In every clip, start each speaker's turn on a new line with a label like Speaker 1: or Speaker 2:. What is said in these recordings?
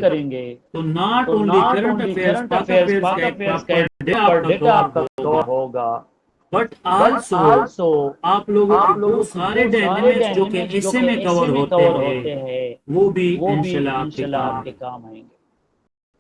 Speaker 1: करेंगे
Speaker 2: तो नॉट
Speaker 1: तो
Speaker 2: only
Speaker 1: not
Speaker 2: current
Speaker 1: only
Speaker 2: affairs
Speaker 1: current
Speaker 2: पाक
Speaker 1: अफेयर्स
Speaker 2: अफेयर्स
Speaker 1: पाक
Speaker 2: का एक
Speaker 1: अफेयर्स का
Speaker 2: प्रॉपर
Speaker 1: एक
Speaker 2: डे
Speaker 1: पर
Speaker 2: आपका
Speaker 1: डेटा
Speaker 2: कवर
Speaker 1: आपका
Speaker 2: होगा,
Speaker 1: कवर होगा,
Speaker 2: बट
Speaker 1: बट
Speaker 2: आल्सो
Speaker 1: आल्सो
Speaker 2: आप लोगों के
Speaker 1: आप
Speaker 2: वो
Speaker 1: लोगों के
Speaker 2: सारे
Speaker 1: वो सारे
Speaker 2: डायनेमिक्स जो कि
Speaker 1: डायनेमिक्स जो
Speaker 2: ऐसे
Speaker 1: कि
Speaker 2: में
Speaker 1: ऐसे
Speaker 2: कवर
Speaker 1: में
Speaker 2: होते
Speaker 1: कवर
Speaker 2: हैं
Speaker 1: होते हैं
Speaker 2: वो भी
Speaker 1: वो भी
Speaker 2: इंशाल्लाह आपके
Speaker 1: इंशाल्लाह
Speaker 2: काम
Speaker 1: आपके
Speaker 2: आएंगे।
Speaker 1: काम आएंगे।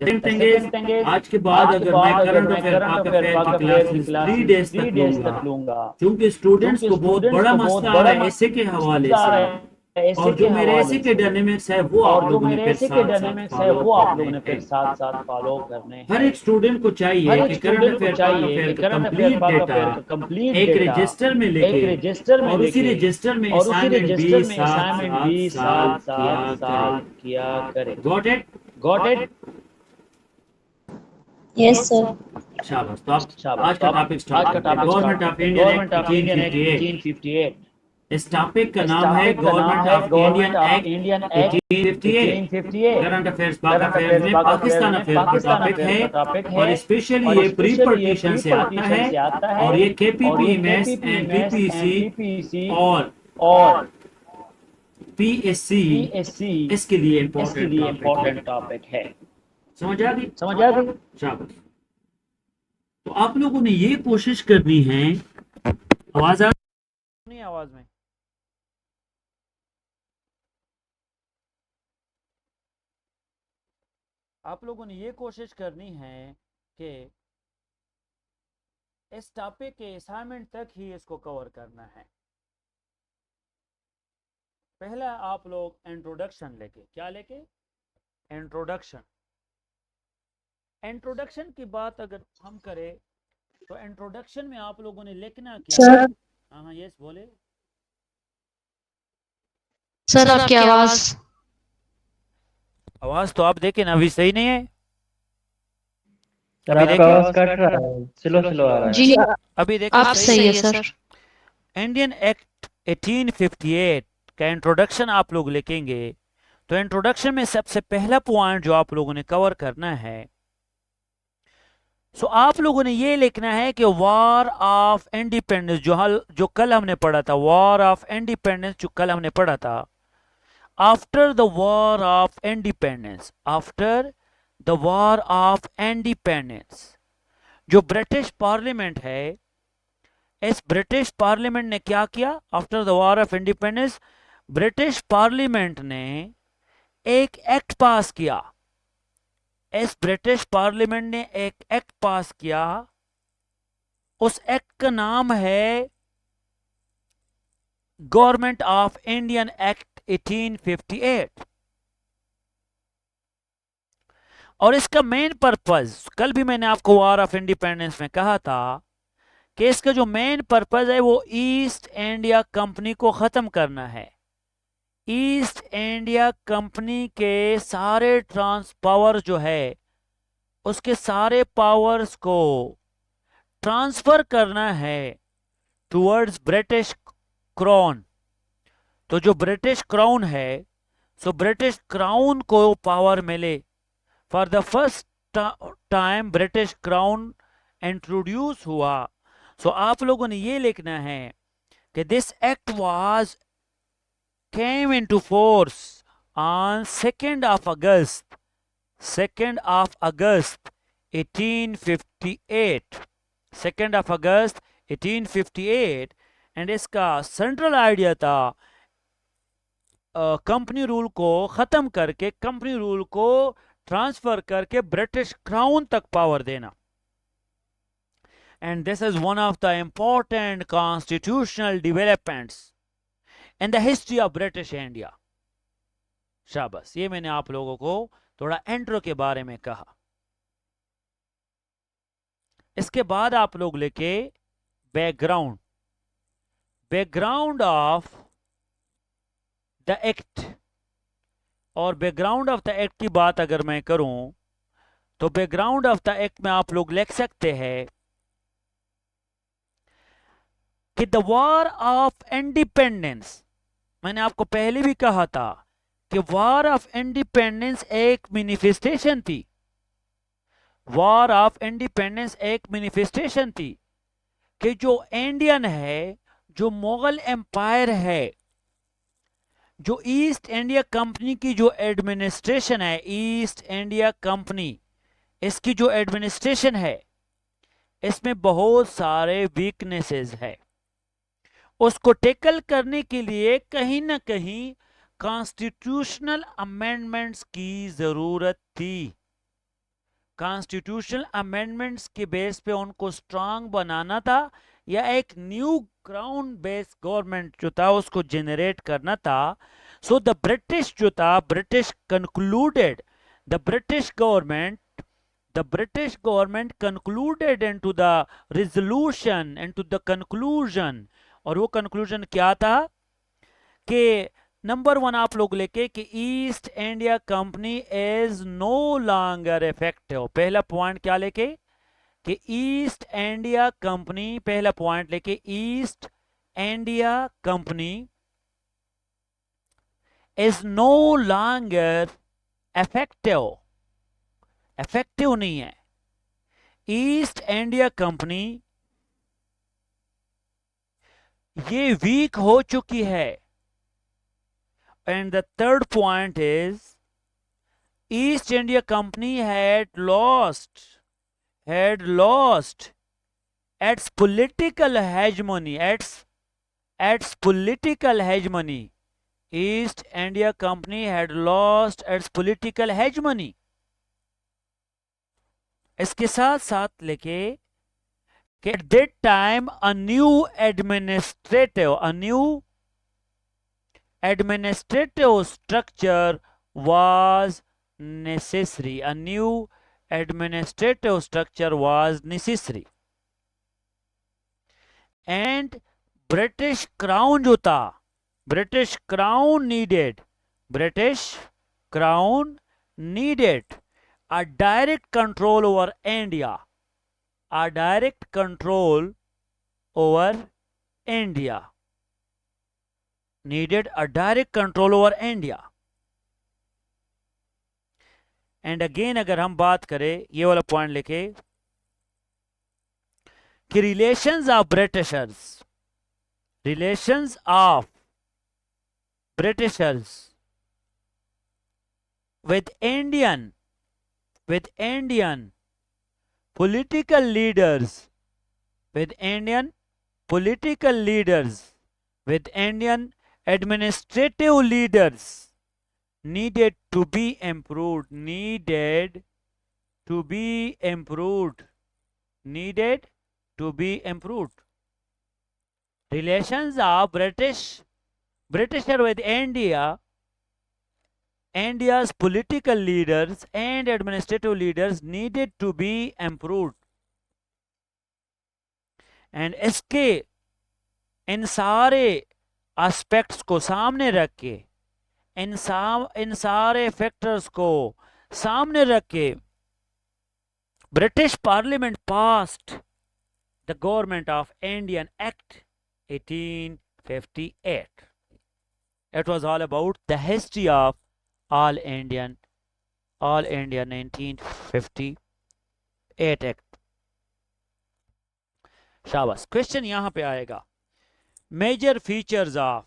Speaker 2: Second
Speaker 1: the
Speaker 2: thing is
Speaker 1: second thing is
Speaker 2: आज के बाद
Speaker 1: आज के
Speaker 2: अगर मैं
Speaker 1: बाद अगर
Speaker 2: करंट
Speaker 1: मैं
Speaker 2: अफेयर
Speaker 1: करंट
Speaker 2: पाक
Speaker 1: अफेयर
Speaker 2: अफेयर की
Speaker 1: पाक अफेयर की
Speaker 2: क्लासेस 3 डेज
Speaker 1: क्लासेस
Speaker 2: तक
Speaker 1: 3 डेज
Speaker 2: लूंगा,
Speaker 1: तक लूंगा,
Speaker 2: क्योंकि स्टूडेंट्स
Speaker 1: क्योंकि
Speaker 2: को बहुत
Speaker 1: स्टूडेंट्स
Speaker 2: बड़ा
Speaker 1: को बहुत
Speaker 2: मसला आ
Speaker 1: बड़ा
Speaker 2: रहा है ऐसे के हवाले
Speaker 1: मसला आ
Speaker 2: से,
Speaker 1: रहा है ऐसे
Speaker 2: और
Speaker 1: के
Speaker 2: जो मेरे ऐसे
Speaker 1: हवाले
Speaker 2: के
Speaker 1: से,
Speaker 2: डायनेमिक्स है वो आप
Speaker 1: और जो
Speaker 2: लोगों ने
Speaker 1: मेरे
Speaker 2: फिर
Speaker 1: ऐसे के
Speaker 2: साथ साथ
Speaker 1: डायनेमिक्स है
Speaker 2: फॉलो
Speaker 1: वो आप लोगों
Speaker 2: करने
Speaker 1: ने
Speaker 2: हैं।
Speaker 1: फिर साथ साथ फॉलो करने
Speaker 2: हर
Speaker 1: हैं।
Speaker 2: एक स्टूडेंट को
Speaker 1: हर
Speaker 2: चाहिए
Speaker 1: एक
Speaker 2: कि करंट
Speaker 1: स्टूडेंट को
Speaker 2: अफेयर पाक
Speaker 1: चाहिए
Speaker 2: अफेयर
Speaker 1: कि
Speaker 2: का
Speaker 1: करंट अफेयर
Speaker 2: कंप्लीट
Speaker 1: पाक
Speaker 2: डेटा
Speaker 1: अफेयर का कंप्लीट
Speaker 2: एक
Speaker 1: डेटा
Speaker 2: रजिस्टर में
Speaker 1: एक
Speaker 2: लिखे
Speaker 1: रजिस्टर में
Speaker 2: और उसी
Speaker 1: लेके
Speaker 2: रजिस्टर में
Speaker 1: और उसी
Speaker 2: असाइनमेंट भी
Speaker 1: रजिस्टर में
Speaker 2: साथ
Speaker 1: असाइनमेंट
Speaker 2: साथ
Speaker 1: भी
Speaker 2: साल
Speaker 1: साथ साथ
Speaker 2: किया करे।
Speaker 1: साल किया करे।
Speaker 2: Got it?
Speaker 1: Got it?
Speaker 3: Yes sir.
Speaker 2: शाबाश। तो आप
Speaker 1: शाबाश।
Speaker 2: आज
Speaker 1: तो
Speaker 2: का
Speaker 1: आप
Speaker 2: टॉपिक स्टार्ट
Speaker 1: आज का
Speaker 2: करते हैं,
Speaker 1: टॉपिक स्टार्ट
Speaker 2: गवर्नमेंट ऑफ
Speaker 1: करते हैं।
Speaker 2: Indian
Speaker 1: government
Speaker 2: act
Speaker 1: of Indian act
Speaker 2: 1858।
Speaker 1: 1858।
Speaker 2: इस टॉपिक का
Speaker 1: इस
Speaker 2: नाम है
Speaker 1: टॉपिक का नाम
Speaker 2: गवर्नमेंट
Speaker 1: है
Speaker 2: of Indian
Speaker 1: government of
Speaker 2: act
Speaker 1: Indian act
Speaker 2: 1858।
Speaker 1: 1858।
Speaker 2: Current affairs पाक
Speaker 1: करंट
Speaker 2: अफेयर्स
Speaker 1: अफेयर्स
Speaker 2: में
Speaker 1: पाक अफेयर्स
Speaker 2: पाकिस्तान
Speaker 1: में
Speaker 2: अफेयर का
Speaker 1: पाकिस्तान
Speaker 2: टॉपिक
Speaker 1: अफेयर
Speaker 2: है,
Speaker 1: का टॉपिक है,
Speaker 2: और स्पेशली
Speaker 1: और
Speaker 2: ये प्री
Speaker 1: स्पेशली ये
Speaker 2: पार्टीशन
Speaker 1: प्री
Speaker 2: से आता
Speaker 1: पार्टीशन
Speaker 2: है,
Speaker 1: से आता है,
Speaker 2: और ये
Speaker 1: और ये
Speaker 2: केपीपीएमएस एंड
Speaker 1: केपीपीएमएस
Speaker 2: पीपीसी
Speaker 1: एंड पीपीसी
Speaker 2: और
Speaker 1: और
Speaker 2: पीएससी
Speaker 1: पीएससी
Speaker 2: इसके लिए
Speaker 1: इसके
Speaker 2: इम्पोर्टेंट
Speaker 1: लिए
Speaker 2: टॉपिक है।
Speaker 1: इम्पोर्टेंट टॉपिक है।
Speaker 2: समझ आ गई?
Speaker 1: समझ आ गई?
Speaker 2: शाबाश। तो आप लोगों ने ये कोशिश करनी है, आवाज आ नहीं? आवाज में आप लोगों ने ये कोशिश करनी है कि इस टॉपिक के असाइनमेंट तक ही इसको कवर करना है। पहला आप लोग इंट्रोडक्शन लेके, क्या लेके? इंट्रोडक्शन। इंट्रोडक्शन की बात अगर हम करें तो इंट्रोडक्शन में आप लोगों ने लिखना क्या है?
Speaker 3: सर
Speaker 2: हाँ यस बोले।
Speaker 3: सर आपकी आवाज
Speaker 2: आवाज तो आप देखें ना, अभी सही नहीं है।
Speaker 4: सर
Speaker 2: अभी
Speaker 4: आपका
Speaker 2: देखिए,
Speaker 4: आवाज कट रहा है, स्लो स्लो आ रहा है।
Speaker 3: जी
Speaker 2: अभी देखिए
Speaker 3: आप सही है सर।
Speaker 2: इंडियन एक्ट 1858 का इंट्रोडक्शन आप लोग लिखेंगे तो इंट्रोडक्शन में सबसे पहला पॉइंट जो आप लोगों ने कवर करना है, सो आप लोगों ने ये लिखना है कि वॉर ऑफ इंडिपेंडेंस, जो कल हमने पढ़ा था, वॉर ऑफ इंडिपेंडेंस जो कल हमने पढ़ा था, after the war of independence, after the war of independence, जो ब्रिटिश पार्लियामेंट है, इस ब्रिटिश पार्लियामेंट ने क्या किया? After the war of independence British parliament ने एक एक्ट पास किया। इस ब्रिटिश पार्लियामेंट ने एक एक्ट पास किया, उस एक्ट का नाम है गवर्नमेंट ऑफ इंडियन एक्ट 1858। और इसका मेन पर्पस, कल भी मैंने आपको वॉर ऑफ इंडिपेंडेंस में कहा था कि इसका जो मेन पर्पस है वो ईस्ट इंडिया कंपनी को खत्म करना है। ईस्ट इंडिया कंपनी के सारे पावर जो है, उसके सारे पावर्स को ट्रांसफर करना है टुवर्ड्स ब्रिटिश क्राउन। तो जो ब्रिटिश क्राउन है, सो ब्रिटिश क्राउन को पावर मिले। For the first time British crown introduce हुआ। सो आप लोगों ने ये लिखना है कि this act was came into force on 2nd of August 2nd of August 1858, 2nd of August 1858। And इसका सेंट्रल आइडिया था कंपनी रूल को खत्म करके, कंपनी रूल को ट्रांसफर करके ब्रिटिश क्राउन तक पावर देना। And this is one of the important constitutional developments in the history of British India. शाबाश, ये मैंने आप लोगों को थोड़ा इंट्रो के बारे में कहा। इसके बाद आप लोग लेके background, background of the act. और बैकग्राउंड ऑफ द एक्ट की बात अगर मैं करूं तो बैकग्राउंड ऑफ द एक्ट में आप लोग लिख सकते हैं कि द वॉर ऑफ इंडिपेंडेंस, मैंने आपको पहले भी कहा था कि वॉर ऑफ इंडिपेंडेंस एक मैनिफेस्टेशन थी। वॉर ऑफ इंडिपेंडेंस एक मैनिफेस्टेशन थी कि जो इंडियन है, जो मुगल एम्पायर है, जो ईस्ट इंडिया कंपनी की जो एडमिनिस्ट्रेशन है, ईस्ट इंडिया कंपनी, इसकी जो एडमिनिस्ट्रेशन है इसमें बहुत सारे वीकनेसेस है। उसको टेकल करने के लिए कहीं ना कहीं कॉन्स्टिट्यूशनल अमेंडमेंट्स की जरूरत थी। कॉन्स्टिट्यूशनल अमेंडमेंट्स के बेस पे उनको स्ट्रांग बनाना था, या एक न्यू क्राउन बेस्ड गवर्नमेंट जो था उसको जनरेट करना था। सो द ब्रिटिश जो था, British concluded, the British government, the British government concluded into the resolution, into the conclusion, और वो conclusion क्या था कि नंबर 1 आप लोग लेके कि East India company is no longer effective. पहला पॉइंट क्या लेके कि ईस्ट इंडिया कंपनी, पहला पॉइंट लेके East India company is no longer effective, effective नहीं है। ईस्ट इंडिया कंपनी ये वीक हो चुकी है। And the third point is East India company had lost its political hegemony, its political hegemony. East India Company had lost its political hegemony. इसके साथ साथ लेके कि at that time a new administrative structure was necessary. A new administrative structure was necessary. And British Crown जो था, British Crown needed a direct control over India. A direct control over India. Needed a direct control over India. And again अगर हम बात करें ये वाला point लेके कि relations of Britishers with Indian political leaders, with Indian administrative leaders needed to be improved. Relations of Britisher with India's political leaders and administrative leaders needed to be improved. And इसके इन सारे aspects को सामने रख के, इन सारे factors को सामने रख के British parliament passed the Government of Indian Act 1858. It was all about the history of All India 1958 Act. शाबाश। क्वेश्चन यहां पे आएगा, main features of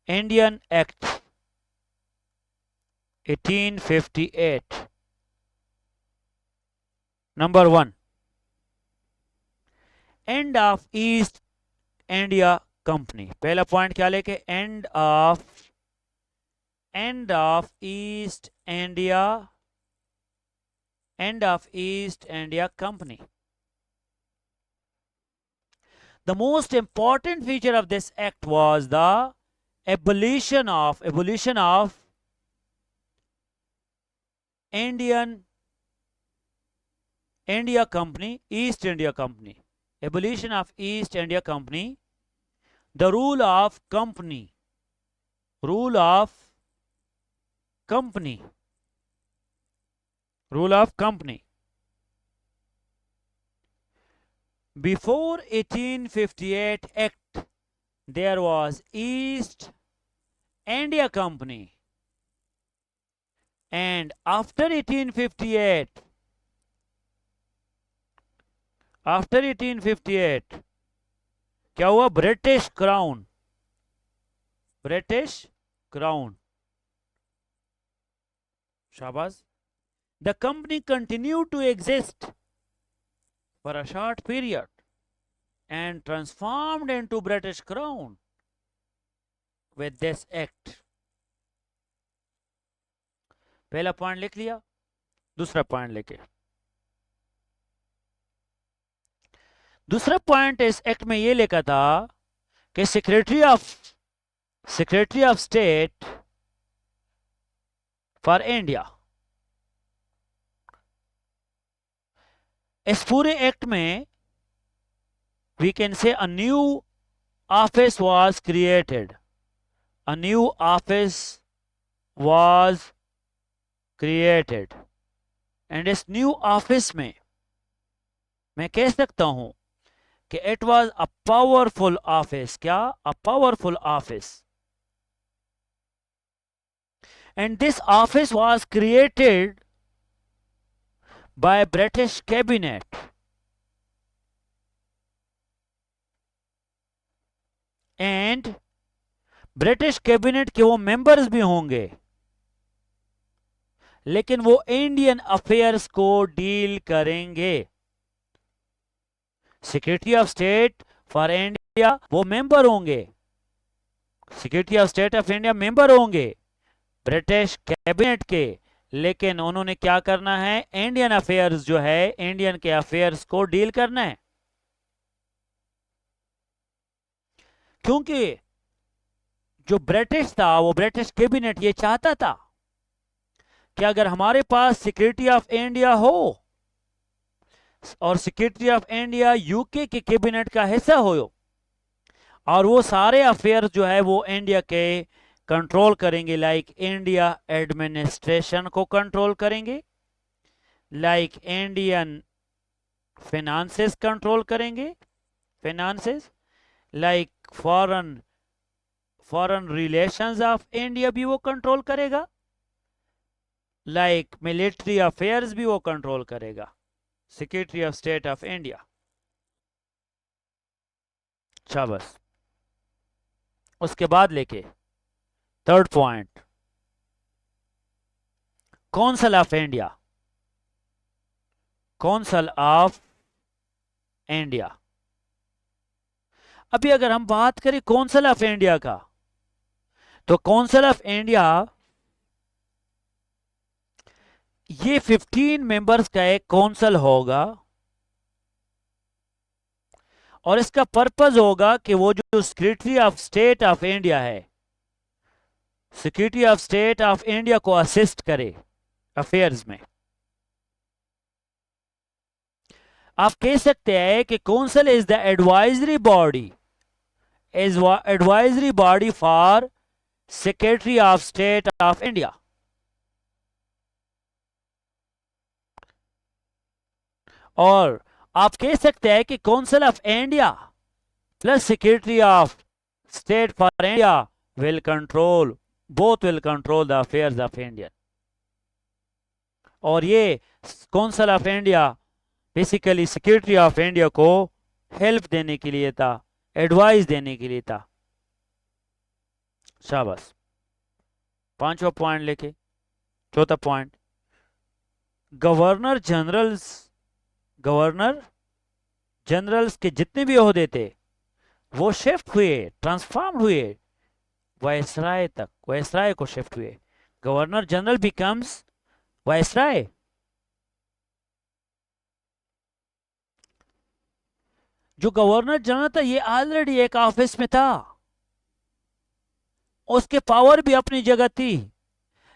Speaker 2: Indian Act 1858. Number 1, end of East India Company. पहला point क्या लेके end of East India Company. The most important feature of this act was the abolition of India Company, East India Company. Abolition of East India Company. The rule of company. Before 1858 Act, there was East India Company, and after 1858 after 1858 क्या हुआ? British crown, British crown, शाबाश. The company continue to exist for a short period and transformed into British Crown with this act. पहला पॉइंट लिख लिया. दूसरा point लेके, दूसरा पॉइंट इस एक्ट में ये लिखा था कि secretary of state for India, इस पूरे एक्ट में we can say a new office was created. A new office was created. And इस new office में मैं कह सकता हूं कि it was a powerful office. क्या? A powerful office. And this office was created by British cabinet. And British cabinet के वो मेंबर्स भी होंगे, लेकिन वो इंडियन अफेयर्स को डील करेंगे. Secretary of state for India वो मेंबर होंगे, secretary of state of India member होंगे ब्रिटिश कैबिनेट के, लेकिन उन्होंने क्या करना है? इंडियन अफेयर्स जो है, इंडियन के अफेयर्स को डील करना है. क्योंकि जो ब्रिटिश था, वो ब्रिटिश कैबिनेट ये चाहता था कि अगर हमारे पास सेक्रेटरी ऑफ इंडिया हो और सेक्रेटरी ऑफ इंडिया यूके के कैबिनेट का हिस्सा हो और वो सारे अफेयर जो है वो इंडिया के कंट्रोल करेंगे, लाइक इंडिया एडमिनिस्ट्रेशन को कंट्रोल करेंगे, लाइक इंडियन फिनांसेस कंट्रोल करेंगे, finances, like foreign relations of India भी वो कंट्रोल करेगा, लाइक मिलिट्री अफेयर्स भी वो कंट्रोल करेगा, secretary of state of India. शाबाश. उसके बाद लेके third point, council of India, council of India. अभी अगर हम बात करें काउंसिल ऑफ इंडिया का, तो काउंसिल ऑफ इंडिया ये 15 मेंबर्स का एक काउंसिल होगा और इसका पर्पस होगा कि वो जो secretary of state of India है, secretary of state of India को असिस्ट करे अफेयर्स में. आप कह सकते हैं कि council is the advisory body for secretary of state of India. और आप कह सकते हैं कि council of India plus secretary of state for India will control the affairs of India. और ये council of India basically secretary of India को help देने के लिए था, एडवाइस देने के लिए था. शाबाश. पांचवा पॉइंट लेके चौथा पॉइंट, गवर्नर जनरल्स के जितने भी ओहदे थे वो शिफ्ट हुए, ट्रांसफॉर्म हुए वायसराय तक, वायसराय को शिफ्ट हुए. Governor general becomes viceroy. जो गवर्नर जनरल था ये ऑलरेडी एक ऑफिस में था, उसके पावर भी अपनी जगह थी,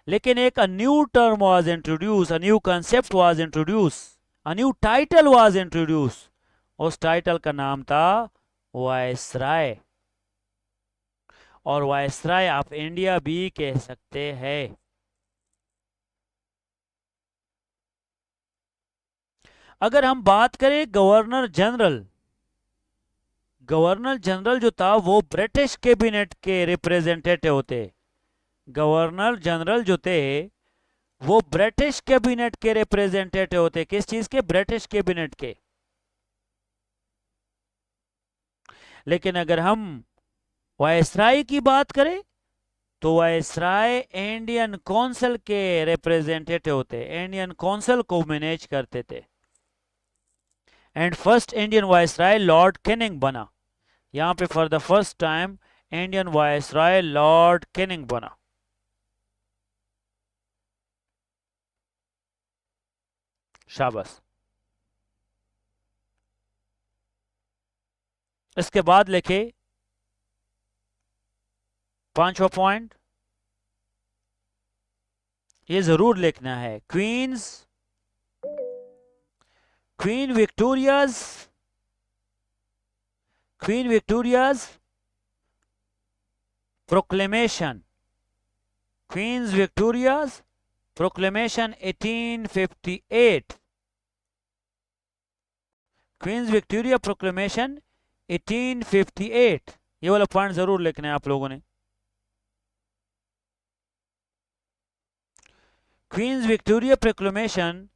Speaker 2: लेकिन एक new term was introduce, a new concept was introduce, a new title was introduce. उस टाइटल का नाम था वायसराय, और वायसराय ऑफ इंडिया भी कह सकते हैं. अगर हम बात करें गवर्नर जनरल जो था वो ब्रिटिश कैबिनेट के रिप्रेजेंटेटिव होते. गवर्नर जनरल जो थे वो ब्रिटिश कैबिनेट के रिप्रेजेंटेटिव होते. किस चीज के? ब्रिटिश कैबिनेट के. लेकिन अगर हम वायसराय की बात करें तो वायसराय इंडियन काउंसिल के रिप्रेजेंटेटिव होते, इंडियन काउंसिल को मैनेज करते थे। And first Indian viceroy Lord Canning बना। यहां पे for the first time Indian viceroy Lord Canning बना। शाबाश। इसके बाद लिखे 5वां पॉइंट, ये जरूर लिखना है, Queen Victoria's proclamation, Queen's Victoria's proclamation 1858, Queen's Victoria proclamation 1858, ये वाला पॉइंट जरूर लिखना है आप लोगों ने। Queen's Victoria proclamation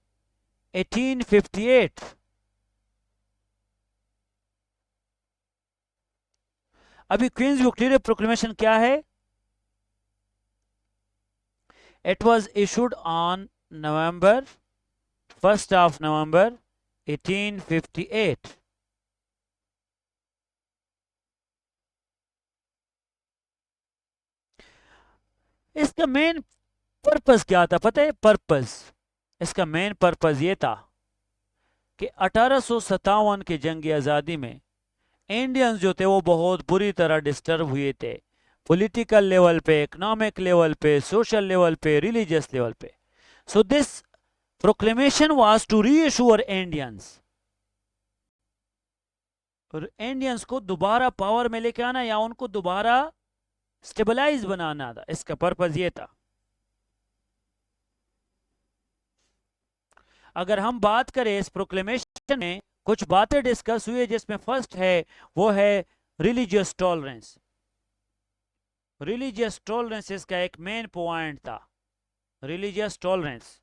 Speaker 2: 1858। अभी क्वींस विक्टोरिया प्रोक्लेमेशन क्या है? It was issued on November 1st of November 1858। इसका मेन पर्पस क्या था पता है? इसका मेन पर्पस ये था कि 1857 के जंग आज़ादी में इंडियंस जो थे वो बहुत बुरी तरह डिस्टर्ब हुए थे, पॉलिटिकल लेवल पे, इकोनॉमिक लेवल पे, सोशल लेवल पे, रिलीजियस लेवल पे। So this proclamation was to reassure Indians, Indians को दोबारा पावर में लेके आना या उनको दोबारा स्टेबलाइज बनाना था, इसका पर्पस ये था। अगर हम बात करें इस प्रोक्लेमेशन में कुछ बातें डिस्कस हुई, जिसमें फर्स्ट है वो है रिलीजियस टॉलरेंस। रिलीजियस टॉलरेंस इसका एक मेन पॉइंट था, religious tolerance.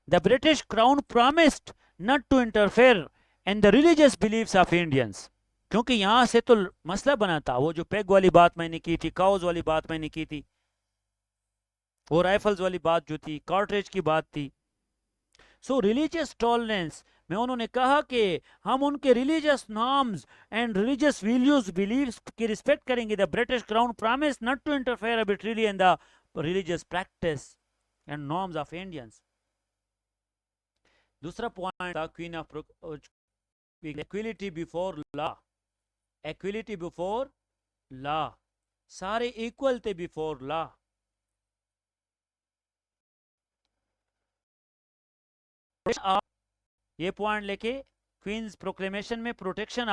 Speaker 2: The British crown promised not to interfere in the religious beliefs of Indians, क्योंकि यहां से तो मसला बना था, वो जो पेग वाली बात मैंने की थी, काउज वाली बात मैंने की थी, वो राइफल्स वाली बात जो थी, कार्ट्रिज की बात थी। सो रिलीजियस टॉलरेंस में उन्होंने कहा कि हम उनके religious norms and religious values believes की रिस्पेक्ट करेंगे। The British crown promise not to interfere arbitrarily in the religious practice and norms of Indians. दूसरा पॉइंट था queen of equality before law, equality before law, सारे equal थे before law. ये point लेके Queen's proclamation में protection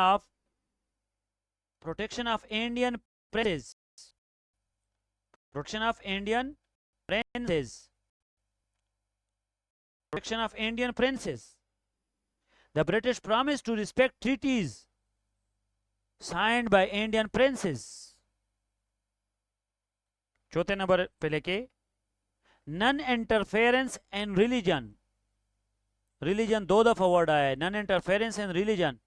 Speaker 2: of Indian princes, protection of Indian princes, protection of Indian princes. The British promise to respect treaties signed by Indian princes. चौथे number पे लेके non interference in religion, religion 2 दफा word आया है, non interference in religion,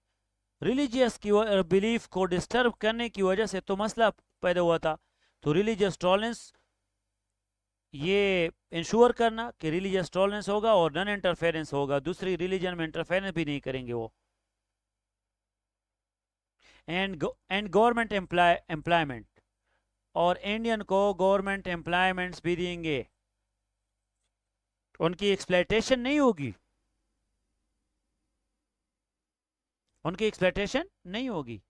Speaker 2: religious की belief को disturb करने की वजह से तो मसला पैदा हुआ था। तो रिलीजियस टॉलरेंस ये इंश्योर करना कि रिलीजियस टॉलरेंस होगा और नन इंटरफेरेंस होगा, दूसरी रिलीजन में इंटरफेरेंस भी नहीं करेंगे वो। एंड गवर्नमेंट एम्प्लॉयमेंट, और इंडियन को गवर्नमेंट एम्प्लॉयमेंट्स भी देंगे, उनकी एक्सप्लॉयटेशन नहीं होगी, उनकी एक्सप्लॉयटेशन नहीं होगी।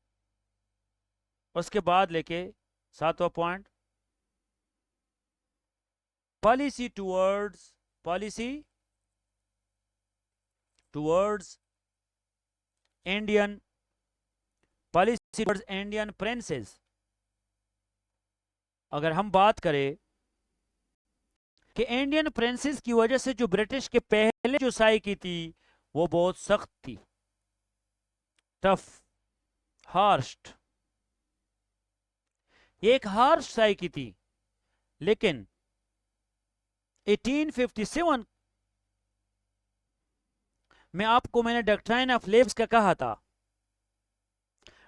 Speaker 2: उसके बाद लेके 7वां point, policy towards Indian, policy towards Indian princes. अगर हम बात करें कि इंडियन प्रिंसेस की वजह से जो ब्रिटिश के पहले जो साई की थी वो बहुत सख्त थी, टफ, हार्श, एक हार्श साई की थी। लेकिन 1857 में आपको मैंने डॉक्ट्राइन ऑफ लेब्स का कहा था,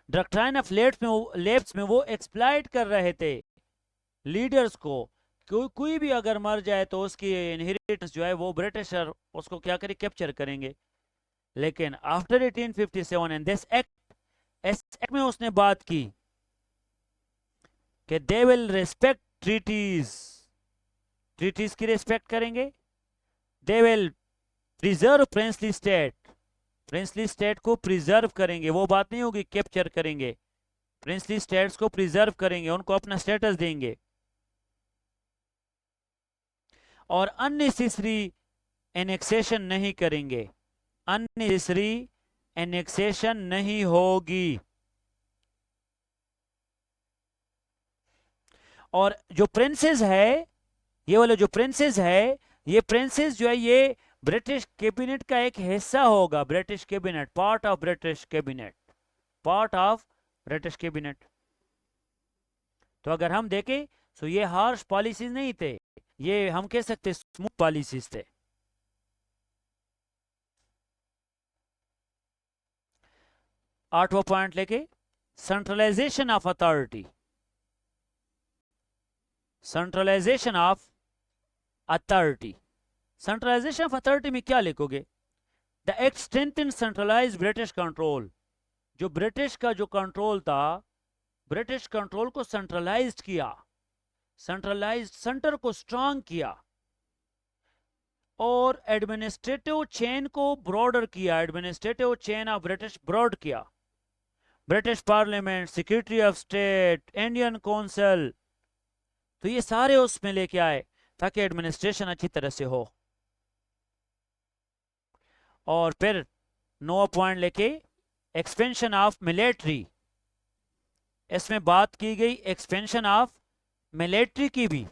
Speaker 2: डॉक्ट्राइन ऑफ लेप्स में वो एक्सप्लॉइट कर रहे थे लीडर्स को। कोई भी अगर मर जाए तो उसकी इनहेरिटेंस जो है वो ब्रिटिशर उसको क्या करे, कैप्चर करेंगे। लेकिन आफ्टर 1857 एंड दिस एक्ट, इस एक्ट में उसने बात की कि they will respect treaties, treaties की रिस्पेक्ट करेंगे। They will preserve princely state, princely state को प्रिजर्व करेंगे। वो बात नहीं होगी कैप्चर करेंगे, प्रिंसली स्टेट्स को प्रिजर्व करेंगे, उनको अपना स्टेटस देंगे। और अननेसेसरी एनेक्सेशन नहीं करेंगे, अननेसेसरी एनेक्सेशन नहीं होगी। और जो प्रिंसेस है, ये वाला जो प्रिंसेस है, ये प्रिंसेस जो है ये ब्रिटिश कैबिनेट का एक हिस्सा होगा। British cabinet, part of British cabinet, part of British cabinet. तो अगर हम देखें तो ये हार्श पॉलिसीज नहीं थे, ये हम कह सकते स्मूथ पॉलिसीज थे। आठवां पॉइंट लेके, centralization of authority, centralization of authority. Centralization of authority में क्या लिखोगे? The act strengthen centralize British control. जो ब्रिटिश का जो कंट्रोल था, ब्रिटिश कंट्रोल को सेंट्रलाइज्ड किया, सेंट्रलाइज्ड सेंटर को स्ट्रांग किया। और एडमिनिस्ट्रेटिव चेन को ब्रॉडर किया, administrative chain of British broad किया। British parliament, secretary of state, Indian council, तो ये सारे उसमें लेके आए ताकि एडमिनिस्ट्रेशन अच्छी तरह से हो। और फिर 9 पॉइंट लेके, एक्सपेंशन ऑफ मिलिट्री। इसमें बात की गई एक्सपेंशन ऑफ मिलिट्री की भी।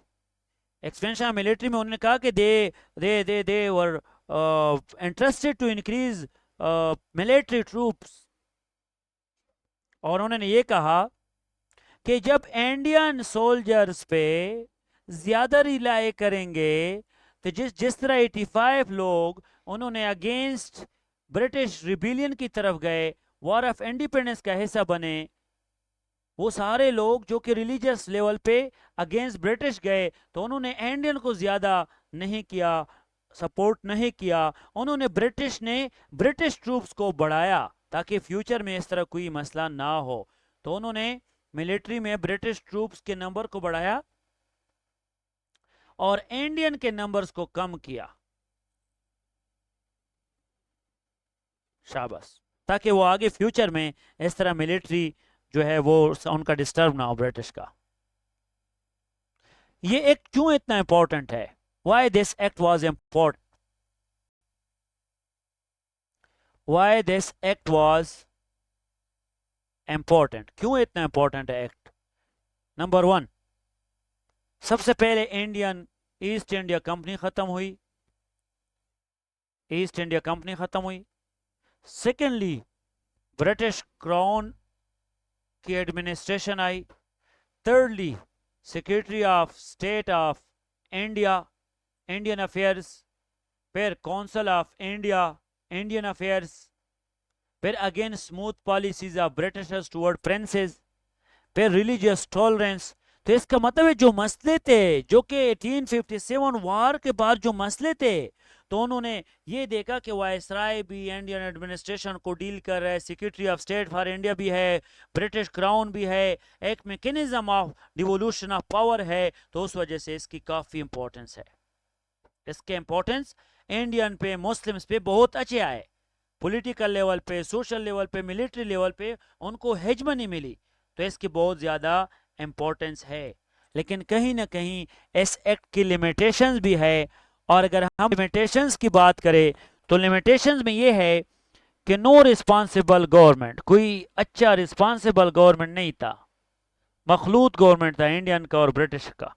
Speaker 2: एक्सपेंशन ऑफ मिलिट्री में उन्होंने कहा कि they were interested to increase military troops. और उन्होंने ये कहा कि जब इंडियन सोल्जर्स पे ज्यादा रिलाय करेंगे तो जिस तरह 85 लोग उन्होंने अगेंस्ट ब्रिटिश रिबिलियन की तरफ गए, वॉर ऑफ इंडिपेंडेंस का हिस्सा बने, वो सारे लोग जो कि रिलीजियस लेवल पे अगेंस्ट ब्रिटिश गए, तो उन्होंने इंडियन को ज्यादा नहीं किया, सपोर्ट नहीं किया। उन्होंने ब्रिटिश ट्रूप्स को बढ़ाया ताकि फ्यूचर में इस तरह कोई मसला ना हो। तो उन्होंने मिलिट्री में ब्रिटिश ट्रूप्स के नंबर को बढ़ाया और इंडियन के नंबर्स को कम किया। शाबाश, ताकि वो आगे फ्यूचर में इस तरह मिलिट्री जो है वो उनका डिस्टर्ब ना हो ब्रिटिश का। ये एक्ट क्यों इतना इंपॉर्टेंट है? Why this act was important? Why this act was important? क्यों इतना इंपॉर्टेंट है एक्ट? नंबर 1, सबसे पहले इंडियन ईस्ट इंडिया कंपनी खत्म हुई, ईस्ट इंडिया कंपनी खत्म हुई। सेकेंडली, ब्रिटिश क्राउन की एडमिनिस्ट्रेशन आई। thirdly, secretary of state of India, Indian affairs, फिर council of India, Indian affairs, फिर again smooth policies of Britishers toward princes, फिर religious tolerance. तो इसका मतलब है जो मसले थे, जो कि 1857 वार के बाद जो मसले थे, तो उन्होंने ये देखा कि वायसराय भी इंडियन एडमिनिस्ट्रेशन को डील कर रहा है, secretary of state for India भी है, ब्रिटिश क्राउन भी है, एक mechanism of devolution of power है। तो उस वजह से इसकी काफ़ी इंपॉर्टेंस है। इसके इंपॉर्टेंस इंडियन पे, मुस्लिम्स पे बहुत अच्छे आए। पॉलिटिकल लेवल पे, सोशल लेवल पे, मिलिट्री लेवल पे उनको हेजमनी मिली, तो इसकी बहुत ज़्यादा इंपॉर्टेंस है। लेकिन कहीं ना कहीं इस एक्ट की लिमिटेशंस भी है। और अगर हम लिमिटेशंस की बात करें तो लिमिटेशंस में ये है कि नो रिस्पॉन्सिबल गवर्नमेंट, कोई अच्छा रिस्पॉन्सिबल गवर्नमेंट नहीं था, मखलूत गवर्नमेंट था इंडियन का और ब्रिटिश का।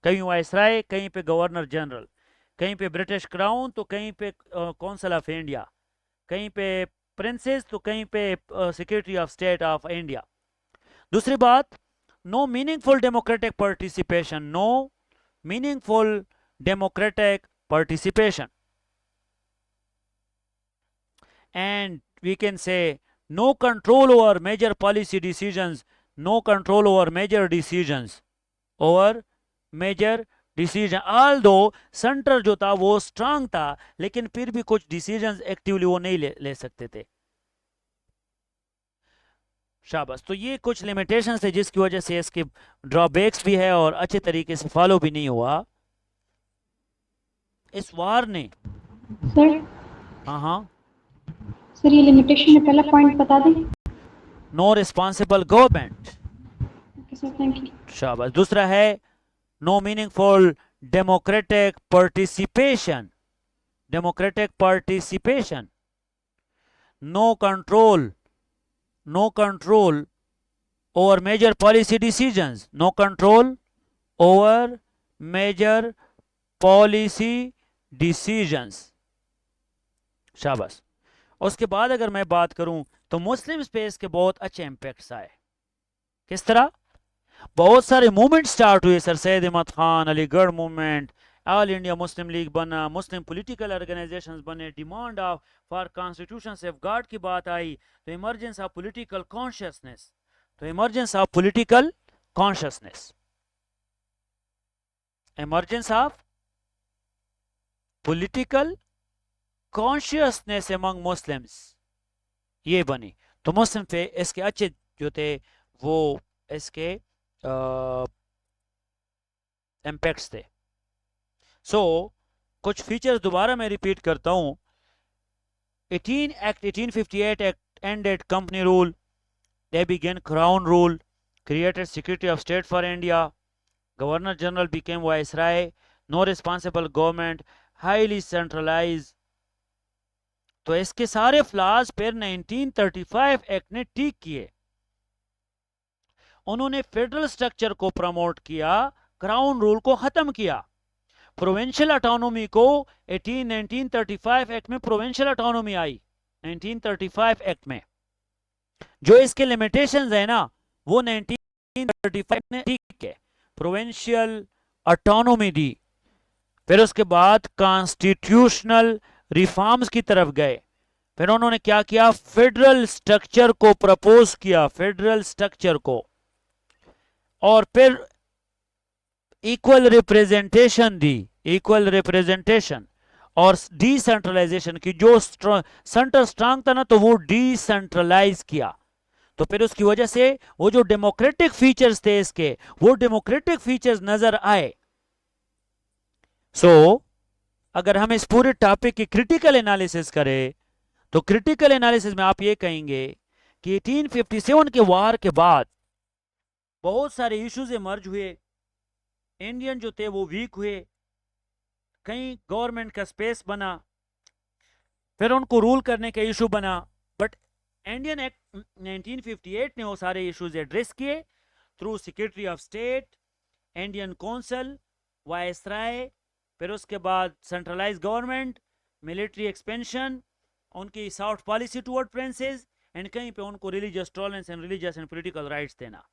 Speaker 2: कहीं वायसराय, कहीं पे गवर्नर जनरल, कहीं पे ब्रिटिश क्राउन, तो कहीं पे काउंसिल ऑफ इंडिया, कहीं पे प्रिंसेस, तो कहीं पे secretary of state of India. दूसरी बात, no meaningful democratic participation, no meaningful democratic participation, and we can say no control over major policy decisions, no control over major decisions, although centre जो था वो strong था, लेकिन फिर भी कुछ डिसीजंस एक्टिवली वो नहीं ले सकते थे। शाबाश। तो ये कुछ लिमिटेशंस थे जिसकी वजह से इसके ड्रॉबैक्स भी है और अच्छे तरीके से फॉलो भी नहीं हुआ। इस वार ने
Speaker 5: सर
Speaker 2: हाँ
Speaker 5: सर ये लिमिटेशन में पहला पॉइंट बता दें।
Speaker 2: No responsible government.
Speaker 5: Okay sir, thank you.
Speaker 2: शाबाश। दूसरा है no meaningful democratic participation, no control over major policy decisions, no control over major policy decisions। शाबाश। उसके बाद अगर मैं बात करूं तो मुस्लिम स्पेस के बहुत अच्छे इंपैक्ट्स आए। किस तरह? बहुत सारे मूवमेंट स्टार्ट हुए sir, Syed Ahmad Khan, Aligarh movement, all India Muslim league बना, मुस्लिम पॉलिटिकल ऑर्गेनाइजेशंस बने, demand of for constitution safeguard की बात आई, तो emergence of political consciousness, emergence of political consciousness among Muslims ये बनी। तो मुस्लिम पे इसके अच्छे जो थे वो इसके इम्पैक्ट्स थे। कुछ फीचर्स दोबारा मैं रिपीट करता हूं। 1858 act ended company rule, they began crown rule, created secretary of state for India, governor general became viceroy, no responsible government, highly centralized। तो इसके सारे फ्लॉज फिर 1935 एक्ट ने ठीक किए। उन्होंने फेडरल स्ट्रक्चर को प्रमोट किया, क्राउन रूल को खत्म किया, प्रोविंशियल ऑटोनॉमी को 1935 एक्ट में प्रोविंशियल ऑटोनॉमी आई 1935 एक्ट में। जो इसके लिमिटेशंस है ना वो 1935 ने ठीक है, प्रोविंशियल ऑटोनॉमी दी। फिर उसके बाद कॉन्स्टिट्यूशनल रिफॉर्म्स की तरफ गए। फिर उन्होंने क्या किया? फेडरल स्ट्रक्चर को प्रपोज किया, फेडरल स्ट्रक्चर को, और फिर इक्वल रिप्रेजेंटेशन दी, इक्वल रिप्रेजेंटेशन और डिसेंट्रलाइजेशन की। जो सेंटर स्ट्रांग था ना तो वो डिसेंट्रलाइज किया। तो फिर उसकी वजह से वो जो डेमोक्रेटिक फीचर्स थे इसके, वो डेमोक्रेटिक फीचर्स नजर आए। अगर हम इस पूरे टॉपिक की क्रिटिकल एनालिसिस करें तो क्रिटिकल एनालिसिस में आप ये कहेंगे कि 1857 के वार के बाद बहुत सारे इश्यूज इमर्ज हुए। इंडियन जो थे वो वीक हुए, कहीं गवर्नमेंट का स्पेस बना, फिर उनको रूल करने का इशू बना। बट इंडियन एक्ट 1958 ने वो सारे इश्यूज एड्रेस किए through secretary of state, Indian council, viceroy, फिर उसके बाद सेंट्रलाइज गवर्नमेंट, मिलिट्री एक्सपेंशन, उनकी soft policy toward princes, and कहीं पे उनको religious tolerance and religious and political rights देना।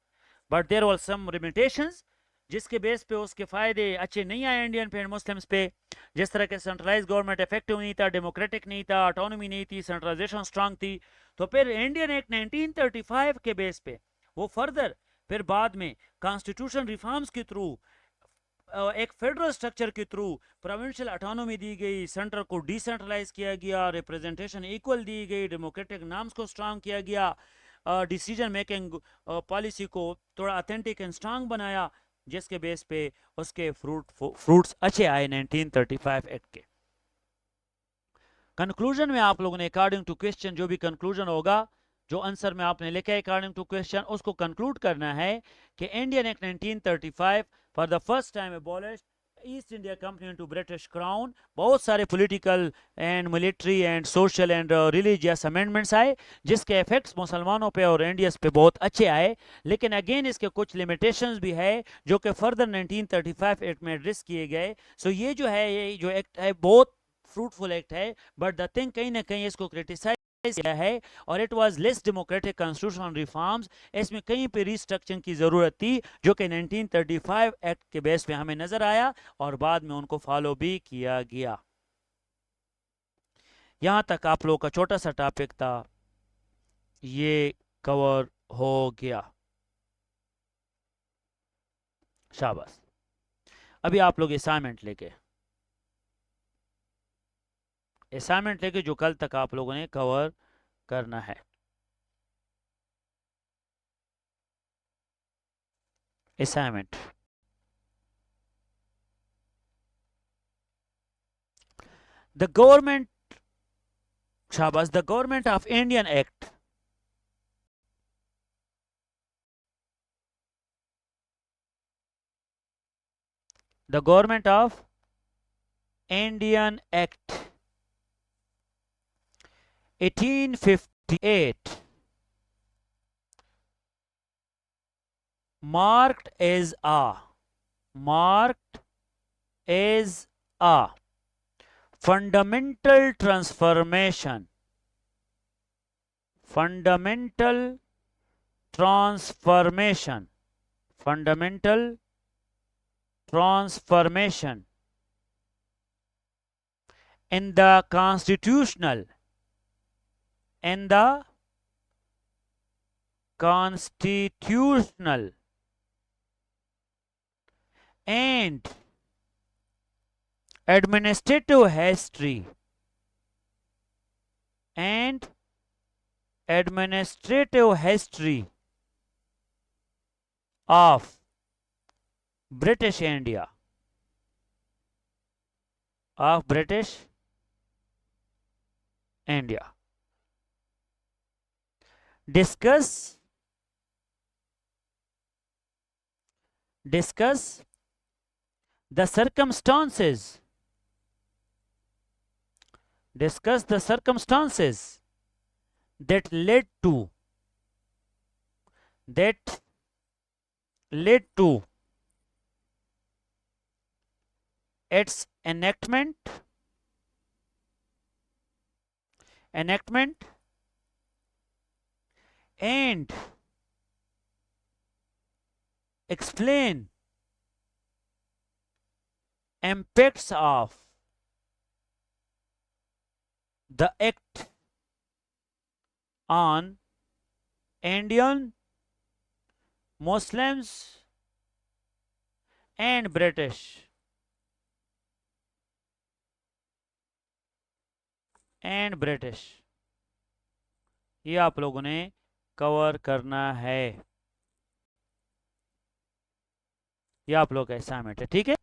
Speaker 2: But there were some limitations जिसके बेस पे उसके फायदे अच्छे नहीं आए इंडियन पे एंड मुस्लिम्स पे। जिस तरह के सेंट्रलाइज गवर्नमेंट इफेक्टिव नहीं था, डेमोक्रेटिक नहीं था, ऑटोनॉमी नहीं थी, सेंट्रलाइजेशन स्ट्रांग थी। तो फिर इंडियन एक्ट 1935 के बेस पे वो फर्दर फिर बाद में कॉन्स्टिट्यूशन रिफॉर्म्स के थ्रू, एक फेडरल स्ट्रक्चर के थ्रू प्रोविंशियल ऑटोनॉमी दी गई, सेंटर को डिसेंट्रलाइज किया गया, रिप्रेजेंटेशन इक्वल दी गई, डेमोक्रेटिक नॉर्म्स को स्ट्रांग किया गया, डिसीजन मेकिंग पॉलिसी को थोड़ा ऑथेंटिक एंड स्ट्रांग बनाया, जिसके बेस पे उसके फ्रूट्स अच्छे आए 1935 एक्ट के। कंक्लूजन में आप लोगों ने अकॉर्डिंग टू क्वेश्चन जो भी कंक्लूजन होगा, जो आंसर में आपने लिखा है अकॉर्डिंग टू क्वेश्चन, उसको कंक्लूड करना है कि Indian act 1935 for the first time abolished east India company into British crown. बहुत सारे political and military and social and religious amendments आए जिसके इफेक्ट्स मुसलमानों पे और इंडियंस पे बहुत अच्छे आए। लेकिन अगेन इसके कुछ लिमिटेशंस भी है जो कि फर्दर 1935 एक्ट में एड्रेस किए गए। सो ये जो है, ये जो एक्ट है बहुत फ्रूटफुल एक्ट है, बट द थिंग कहीं ना कहीं इसको क्रिटिसाइज किया है और it was less democratic constitutional reforms. इसमें कहीं पे रिस्ट्रक्चरिंग की जरूरत थी जो कि 1935 एक्ट के बेस पे हमें नजर आया और बाद में उनको फॉलो भी किया गया। यहां तक आप लोगों का छोटा सा टॉपिक था ये कवर हो गया। शाबाश। अभी आप लोग असाइनमेंट लेके जो कल तक आप लोगों ने कवर करना है। असाइनमेंट, द गवर्नमेंट, शाबाश, the government of Indian act, the government of Indian act 1858 marked as a fundamental transformation in the constitutional and administrative history of British India, discuss the circumstances that led to its enactment and explain impacts of the act on Indian Muslims and British ये आप लोगों ने cover करना है। ये आप लोग का असाइनमेंट है, ठीक है।